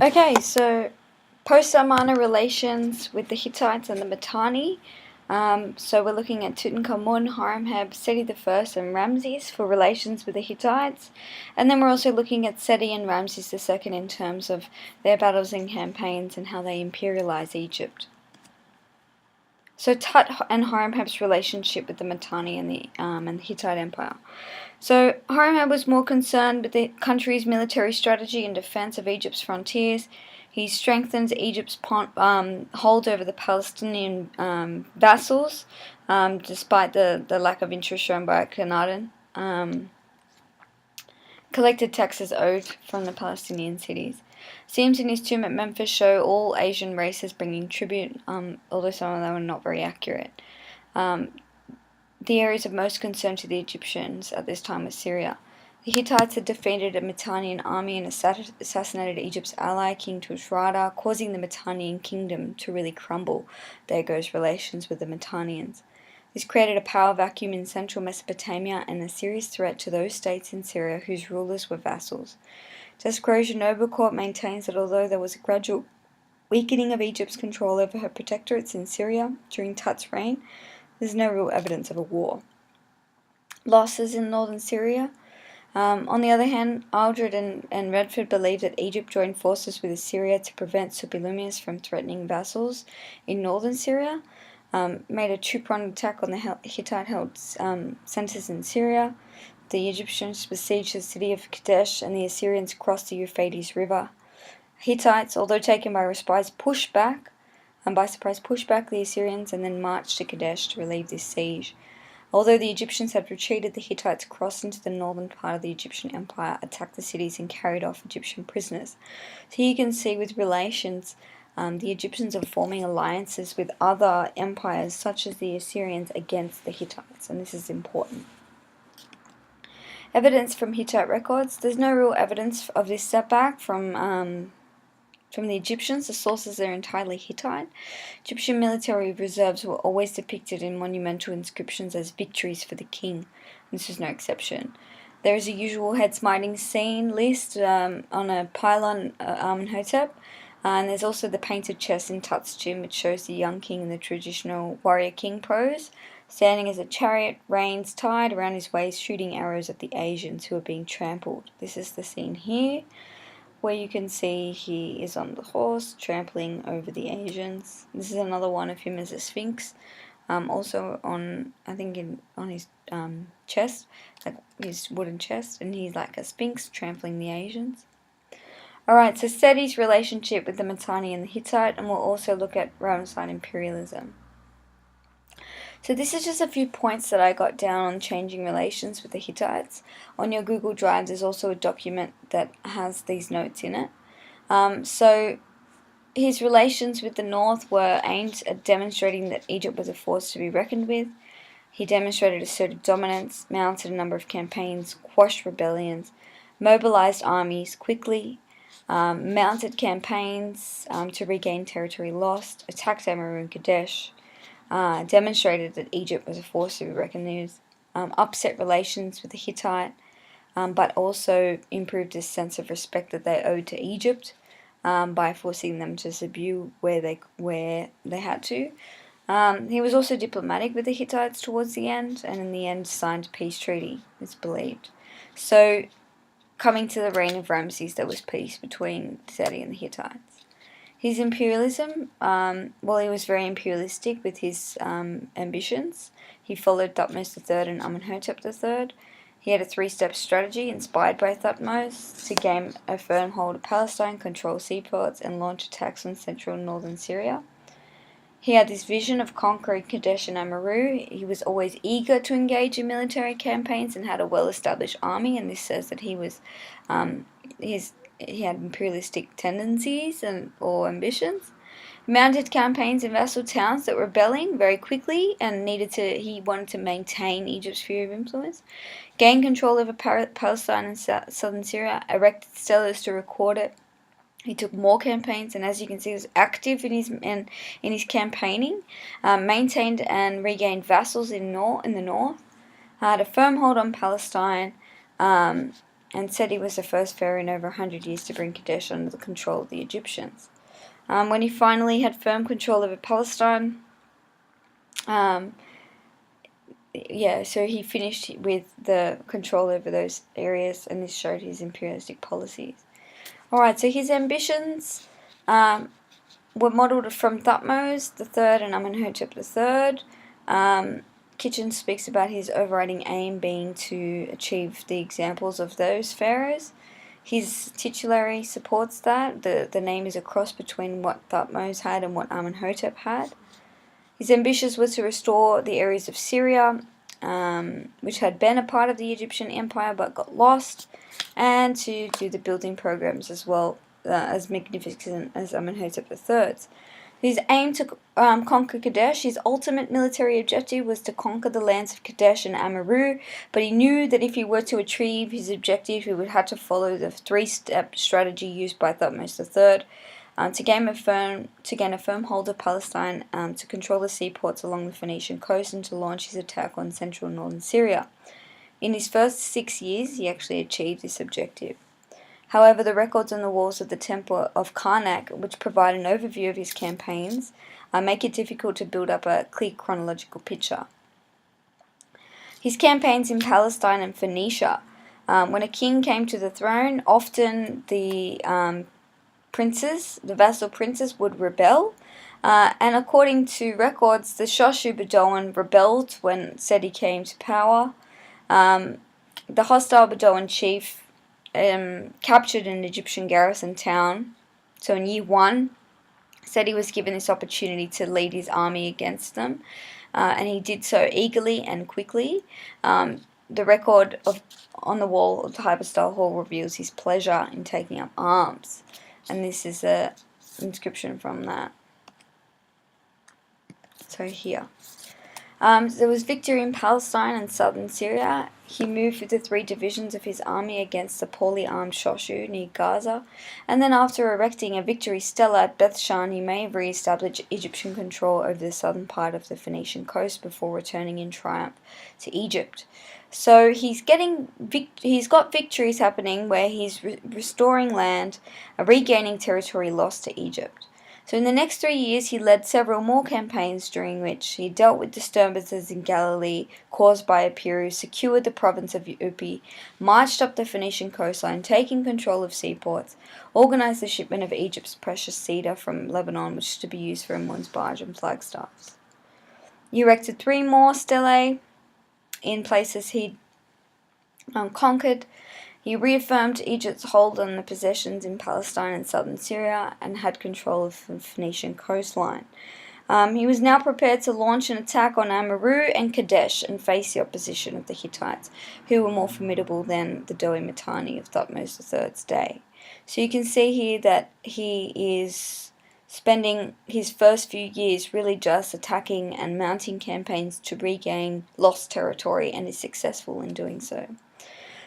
Okay, so post-Amarna relations with the Hittites and the Mitanni. So we're looking at Tutankhamun, Horemheb, Seti I, and Ramses for relations with the Hittites. And then we're also looking at Seti and Ramses II in terms of their battles and campaigns and how they imperialize Egypt. So Tut and Horemheb's relationship with the Mitanni and the Hittite Empire. So Horemheb was more concerned with the country's military strategy and defense of Egypt's frontiers. He strengthened Egypt's hold over the Palestinian vassals, despite the lack of interest shown by Akhenaten. Collected taxes owed from the Palestinian cities. Scenes in his tomb at Memphis show all Asian races bringing tribute, although some of them are not very accurate. The areas of most concern to the Egyptians at this time was Syria. The Hittites had defeated a Mitannian army and assassinated Egypt's ally, King Tushratta, causing the Mitannian kingdom to really crumble. There goes relations with the Mitannians. This created a power vacuum in central Mesopotamia and a serious threat to those states in Syria whose rulers were vassals. Descrozier Noble maintains that although there was a gradual weakening of Egypt's control over her protectorates in Syria during Tut's reign, there's no real evidence of a war. Losses in northern Syria. On the other hand, Aldred and Redford believed that Egypt joined forces with Assyria to prevent Suppilulius from threatening vassals in northern Syria. Made a two-pronged attack on the Hittite-held centers in Syria. The Egyptians besieged the city of Kadesh, and the Assyrians crossed the Euphrates River. Hittites, although taken by surprise, pushed back the Assyrians and then marched to Kadesh to relieve this siege. Although the Egyptians had retreated, the Hittites crossed into the northern part of the Egyptian empire, attacked the cities, and carried off Egyptian prisoners. So here you can see with relations, the Egyptians are forming alliances with other empires such as the Assyrians against the Hittites, and this is important. Evidence from Hittite records. There's no real evidence of this setback from the Egyptians. The sources are entirely Hittite. Egyptian military reserves were always depicted in monumental inscriptions as victories for the king. This is no exception. There is a usual head-smiting scene list on a pylon Amenhotep. And there's also the painted chest in Tut's tomb, which shows the young king in the traditional warrior king pose, standing as a chariot, reins tied around his waist, shooting arrows at the Asians who are being trampled. This is the scene here, where you can see he is on the horse, trampling over the Asians. This is another one of him as a sphinx, also on, I think, on his chest, like his wooden chest, and he's like a sphinx trampling the Asians. Alright, so Seti's relationship with the Mitanni and the Hittite, and we'll also look at Ramesside imperialism. So this is just a few points that I got down on changing relations with the Hittites. On your Google Drive, there's also a document that has these notes in it. So his relations with the North were aimed at demonstrating that Egypt was a force to be reckoned with. He demonstrated assertive dominance, mounted a number of campaigns, quashed rebellions, mobilized armies quickly, mounted campaigns to regain territory lost, attacked Amrou and Kadesh, demonstrated that Egypt was a force to be reckoned with, upset relations with the Hittite, but also improved a sense of respect that they owed to Egypt by forcing them to subdue where they had to. He was also diplomatic with the Hittites towards the end, and in the end signed a peace treaty, it's believed. So, coming to the reign of Ramses, there was peace between Seti and the Hittites. His imperialism, he was very imperialistic with his ambitions. He followed Thutmose III and Amenhotep III. He had a three-step strategy inspired by Thutmose to gain a firm hold of Palestine, control seaports, and launch attacks on central and northern Syria. He had this vision of conquering Kadesh and Amrou. He was always eager to engage in military campaigns and had a well-established army, and this says that he was he had imperialistic tendencies or ambitions. Mounted campaigns in vassal towns that were rebelling very quickly and he wanted to maintain Egypt's sphere of influence. Gained control over Palestine and southern Syria, erected steles to record it. He took more campaigns, and as you can see, he was active in his campaigning. Maintained and regained vassals in the north. Had a firm hold on Palestine. and said he was the first pharaoh in over 100 years to bring Kadesh under the control of the Egyptians. When he finally had firm control over Palestine, so he finished with the control over those areas, and this showed his imperialistic policies. Alright, so his ambitions were modelled from Thutmose III and Amenhotep III. Kitchen speaks about his overriding aim being to achieve the examples of those pharaohs. His titulary supports that. The name is a cross between what Thutmose had and what Amenhotep had. His ambitions were to restore the areas of Syria, which had been a part of the Egyptian Empire but got lost, and to do the building programs as well as magnificent as Amenhotep III's. His aim to conquer Kadesh, his ultimate military objective was to conquer the lands of Kadesh and Amaru, but he knew that if he were to achieve his objective, he would have to follow the three-step strategy used by Thutmose III to gain a firm hold of Palestine, to control the seaports along the Phoenician coast, and to launch his attack on central and northern Syria. In his first 6 years, he actually achieved this objective. However, the records on the walls of the Temple of Karnak, which provide an overview of his campaigns, make it difficult to build up a clear chronological picture. His campaigns in Palestine and Phoenicia. When a king came to the throne, often the vassal princes would rebel, and according to records, the Shoshu Bedouin rebelled when Seti came to power. The hostile Bedouin chief captured an Egyptian garrison town. So in year 1, Seti was given this opportunity to lead his army against them, and he did so eagerly and quickly. The record on the wall of the hypostyle hall reveals his pleasure in taking up arms, and this is an inscription from that. So here. There was victory in Palestine and southern Syria. He moved with the 3 divisions of his army against the poorly armed Shoshu near Gaza, and then after erecting a victory stela at Bethshan, he may have re-established Egyptian control over the southern part of the Phoenician coast before returning in triumph to Egypt. So he's got victories happening where he's restoring land, regaining territory lost to Egypt. So in the next 3 years, he led several more campaigns during which he dealt with disturbances in Galilee caused by Epirus, secured the province of Upi, marched up the Phoenician coastline, taking control of seaports, organized the shipment of Egypt's precious cedar from Lebanon, which is to be used for Amun's barge and flagstaffs. He erected 3 more stelae in places he'd conquered. He reaffirmed Egypt's hold on the possessions in Palestine and southern Syria and had control of the Phoenician coastline. He was now prepared to launch an attack on Amaru and Kadesh and face the opposition of the Hittites, who were more formidable than the doughty Mitanni of Thutmose III's day. So you can see here that he is spending his first few years really just attacking and mounting campaigns to regain lost territory, and is successful in doing so.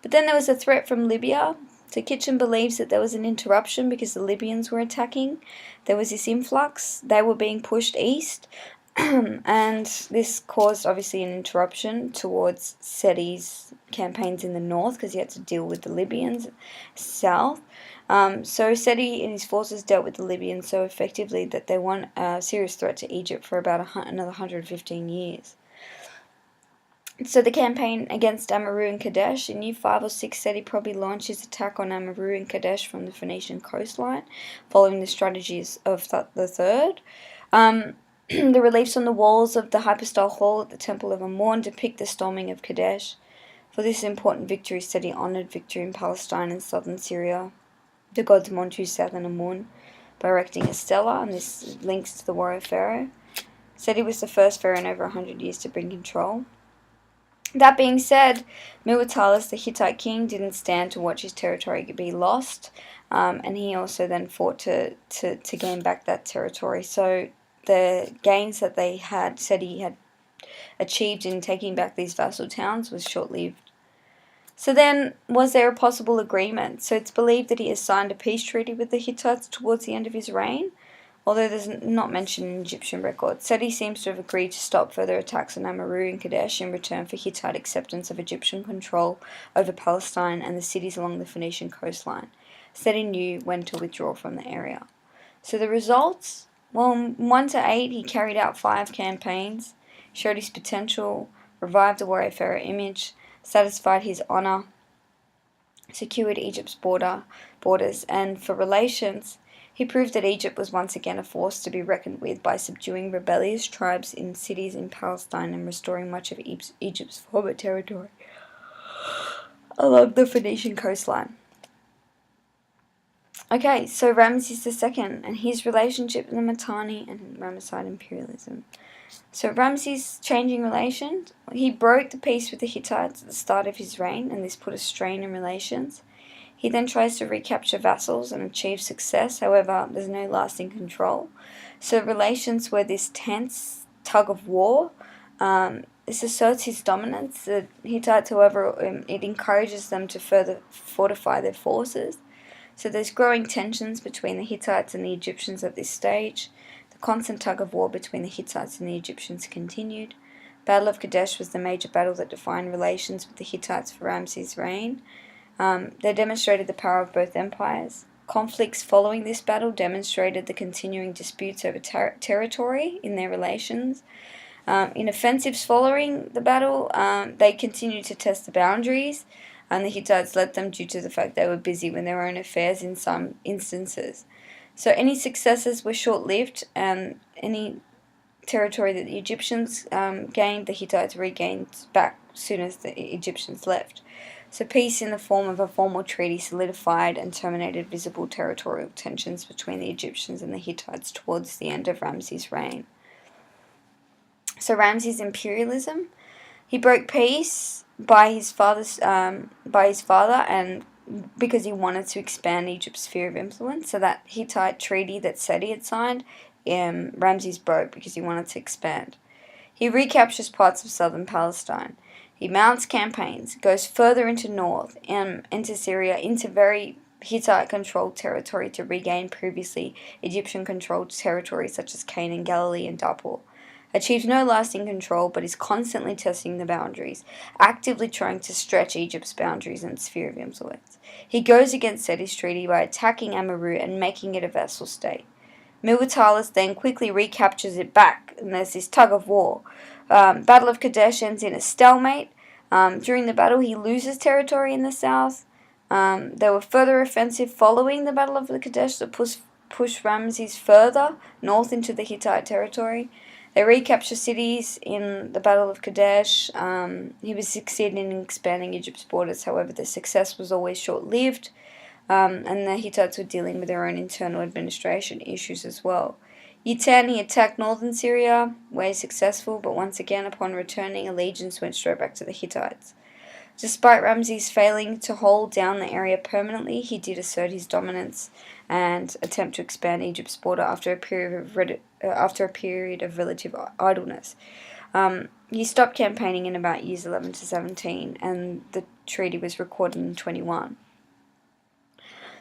But then there was a threat from Libya. So Kitchen believes that there was an interruption because the Libyans were attacking. There was this influx. They were being pushed east. And this caused, obviously, an interruption towards Seti's campaigns in the north because he had to deal with the Libyans south. So Seti and his forces dealt with the Libyans so effectively that they weren't a serious threat to Egypt for about another 115 years. So the campaign against Amaru and Kadesh, in year 5 or 6, Seti probably launched his attack on Amaru and Kadesh from the Phoenician coastline, following the strategies of Thut III. The reliefs on the walls of the hypostyle hall at the Temple of Amun depict the storming of Kadesh. For this important victory, Seti honoured victory in Palestine and southern Syria, the gods Montu, Seth, and Amun, by erecting a stela, and this links to the warrior pharaoh. Seti was the first pharaoh in over 100 years to bring control. That being said, Muwatalus, the Hittite king, didn't stand to watch his territory be lost, and he also then fought to gain back that territory. So the gains that Seti had achieved in taking back these vassal towns was short-lived. So then, was there a possible agreement? So it's believed that he has signed a peace treaty with the Hittites towards the end of his reign, although there's not mentioned in Egyptian records. Seti seems to have agreed to stop further attacks on Amurru and Kadesh in return for Hittite acceptance of Egyptian control over Palestine and the cities along the Phoenician coastline. Seti knew when to withdraw from the area. So the results? Well, in 1 to 8, he carried out 5 campaigns, showed his potential, revived the warrior pharaoh image, satisfied his honor, secured Egypt's borders, and for relations, he proved that Egypt was once again a force to be reckoned with by subduing rebellious tribes in cities in Palestine and restoring much of Egypt's former territory along the Phoenician coastline. Okay, so Ramses II and his relationship with the Mitanni and Ramesside imperialism. So Ramses' changing relations, he broke the peace with the Hittites at the start of his reign, and this put a strain in relations. He then tries to recapture vassals and achieve success, however, there's no lasting control. So relations were this tense tug of war. This asserts his dominance. The Hittites, however, it encourages them to further fortify their forces. So there's growing tensions between the Hittites and the Egyptians at this stage. The constant tug of war between the Hittites and the Egyptians continued. Battle of Kadesh was the major battle that defined relations with the Hittites for Ramses' reign. They demonstrated the power of both empires. Conflicts following this battle demonstrated the continuing disputes over territory in their relations. In offensives following the battle, they continued to test the boundaries, and the Hittites led them due to the fact they were busy with their own affairs in some instances. So any successes were short-lived, and any territory that the Egyptians gained, the Hittites regained back as soon as the Egyptians left. So peace in the form of a formal treaty solidified and terminated visible territorial tensions between the Egyptians and the Hittites towards the end of Ramses' reign. So Ramses' imperialism, he broke peace by his father, and because he wanted to expand Egypt's sphere of influence. So that Hittite treaty that Seti had signed, Ramses broke because he wanted to expand. He recaptures parts of southern Palestine. He mounts campaigns, goes further into north, into Syria, into very Hittite-controlled territory to regain previously Egyptian-controlled territories such as Canaan, Galilee, and Dapur. Achieves no lasting control, but is constantly testing the boundaries, actively trying to stretch Egypt's boundaries and sphere of influence. He goes against Seti's treaty by attacking Amurru and making it a vassal state. Militalis then quickly recaptures it back, and there's this tug of war. Battle of Kadesh ends in a stalemate. During the battle, he loses territory in the south. There were further offensive following the Battle of the Kadesh that pushed Ramses further north into the Hittite territory. They recapture cities in the Battle of Kadesh. He was succeeding in expanding Egypt's borders, however, the success was always short-lived, and the Hittites were dealing with their own internal administration issues as well. Year 10, he attacked northern Syria, where he was successful, but once again, upon returning, allegiance went straight back to the Hittites. Despite Ramses failing to hold down the area permanently, he did assert his dominance and attempt to expand Egypt's border after a period of relative idleness. He stopped campaigning in about years 11 to 17, and the treaty was recorded in 21.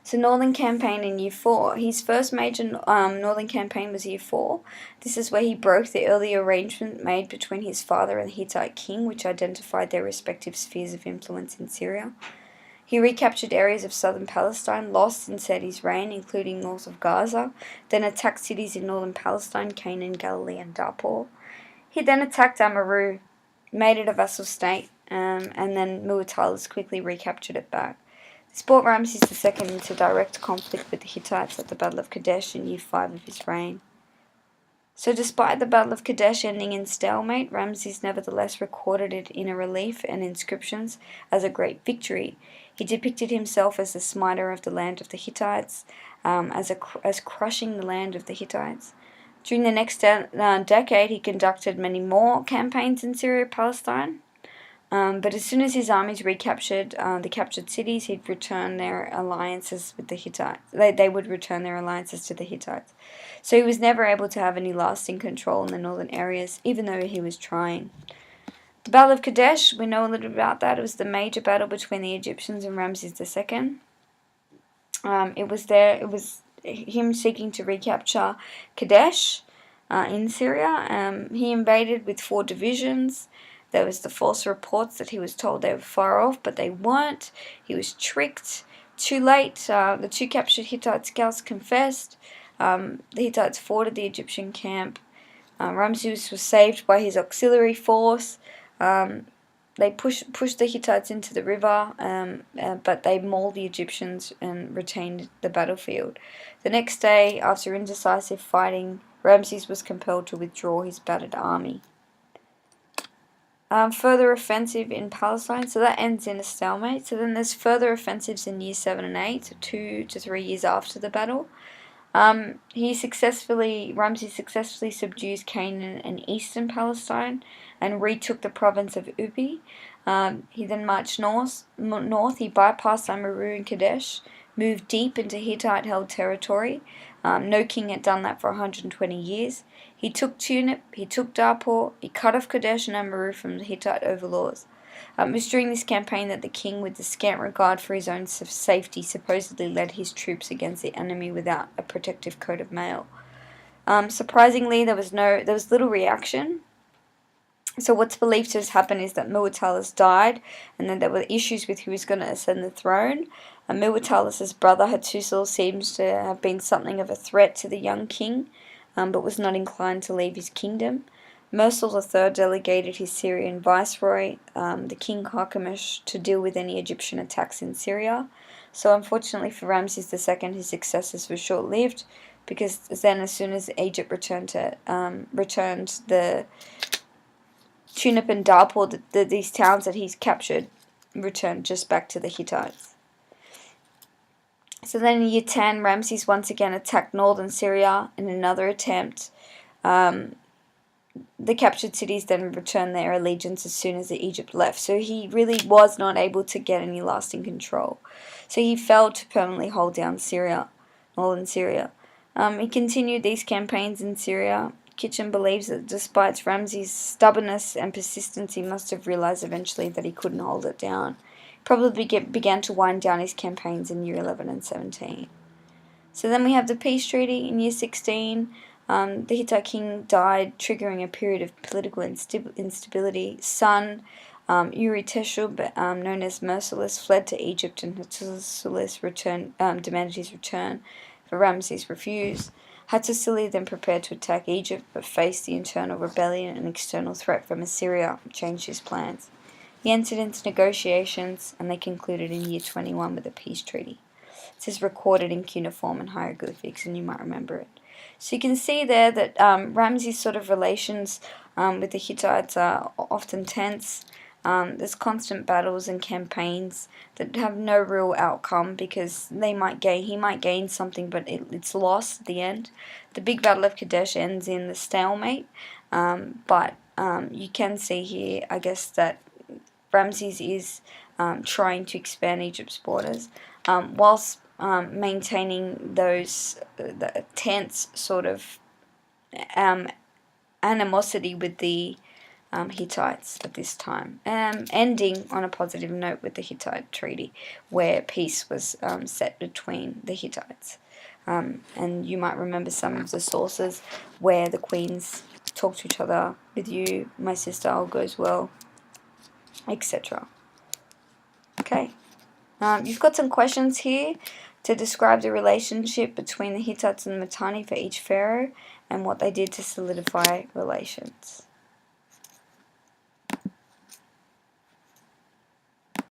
So Northern Campaign in Year 4. His first major Northern Campaign was Year 4. This is where he broke the earlier arrangement made between his father and the Hittite king, which identified their respective spheres of influence in Syria. He recaptured areas of southern Palestine lost in Seti's reign, including north of Gaza, then attacked cities in northern Palestine, Canaan, Galilee, and Dapur. He then attacked Amurru, made it a vassal state, and then Muwatallis quickly recaptured it back. This brought Ramses II into direct conflict with the Hittites at the Battle of Kadesh in Year 5 of his reign. So despite the Battle of Kadesh ending in stalemate, Ramses nevertheless recorded it in a relief and inscriptions as a great victory. He depicted himself as the smiter of the land of the Hittites, as crushing the land of the Hittites. During the next decade, he conducted many more campaigns in Syria and Palestine. But as soon as his armies recaptured the captured cities, he'd return their alliances with the Hittites. They would return their alliances to the Hittites. So he was never able to have any lasting control in the northern areas, even though he was trying. The Battle of Kadesh, we know a little bit about that. It was the major battle between the Egyptians and Ramses II. him seeking to recapture Kadesh in Syria. He invaded with 4 divisions. There was the false reports that he was told they were far off, but they weren't. He was tricked. Too late, the 2 captured Hittite scouts confessed. The Hittites fought at the Egyptian camp. Ramses was saved by his auxiliary force. They pushed the Hittites into the river, but they mauled the Egyptians and retained the battlefield. The next day, after indecisive fighting, Ramses was compelled to withdraw his battered army. Further offensive in Palestine, so that ends in a stalemate. So then there's further offensives in years 7 and 8, so 2 to 3 years after the battle. Ramses successfully subdues Canaan and eastern Palestine and retook the province of Ubi. He then marched north. He bypassed Amurru and Kadesh, moved deep into Hittite-held territory. No king had done that for 120 years. He took Tunip, he took Darpur, he cut off Kadesh and Amurru from the Hittite overlords. It was during this campaign that the king, with the scant regard for his own safety, supposedly led his troops against the enemy without a protective coat of mail. Surprisingly, there was little reaction. So what's believed to have happened is that Muwatallis died, and then there were issues with who was going to ascend the throne. And Muwatallis' brother Hattusil seems to have been something of a threat to the young king, but was not inclined to leave his kingdom. Mursil III delegated his Syrian viceroy, the king Carchemish, to deal with any Egyptian attacks in Syria. So unfortunately for Ramses II, his successes were short-lived, because then as soon as Egypt returned the Tunip and Darpur, these towns that he's captured, returned just back to the Hittites. So then in year 10, Ramses once again attacked northern Syria in another attempt. The captured cities then returned their allegiance as soon as Egypt left. So he really was not able to get any lasting control. So he failed to permanently hold down Syria, northern Syria. He continued these campaigns in Syria. Kitchen believes that despite Ramses' stubbornness and persistence, he must have realized eventually that he couldn't hold it down. Probably began to wind down his campaigns in year 11 and 17. So then we have the peace treaty in year 16. The Hittite king died, triggering a period of political instability. Son, Uri-Teshub, known as Merciless, fled to Egypt, and Hattusilus demanded his return, but Ramses refused. Hattusili then prepared to attack Egypt, but faced the internal rebellion and external threat from Assyria, and changed his plans. He entered into negotiations, and they concluded in year 21 with a peace treaty. This is recorded in cuneiform and hieroglyphics, and you might remember it. So you can see there that Ramses' sort of relations with the Hittites are often tense. There's constant battles and campaigns that have no real outcome, because he might gain something, but it's lost at the end. The big battle of Kadesh ends in the stalemate, but you can see here, I guess, that Ramses is trying to expand Egypt's borders, whilst maintaining those the tense sort of animosity with the Hittites at this time, ending on a positive note with the Hittite treaty, where peace was set between the Hittites. And you might remember some of the sources where the queens talk to each other, with you, my sister, all goes well, etc. Okay. You've got some questions here to describe the relationship between the Hittites and the Mitanni for each pharaoh, and what they did to solidify relations.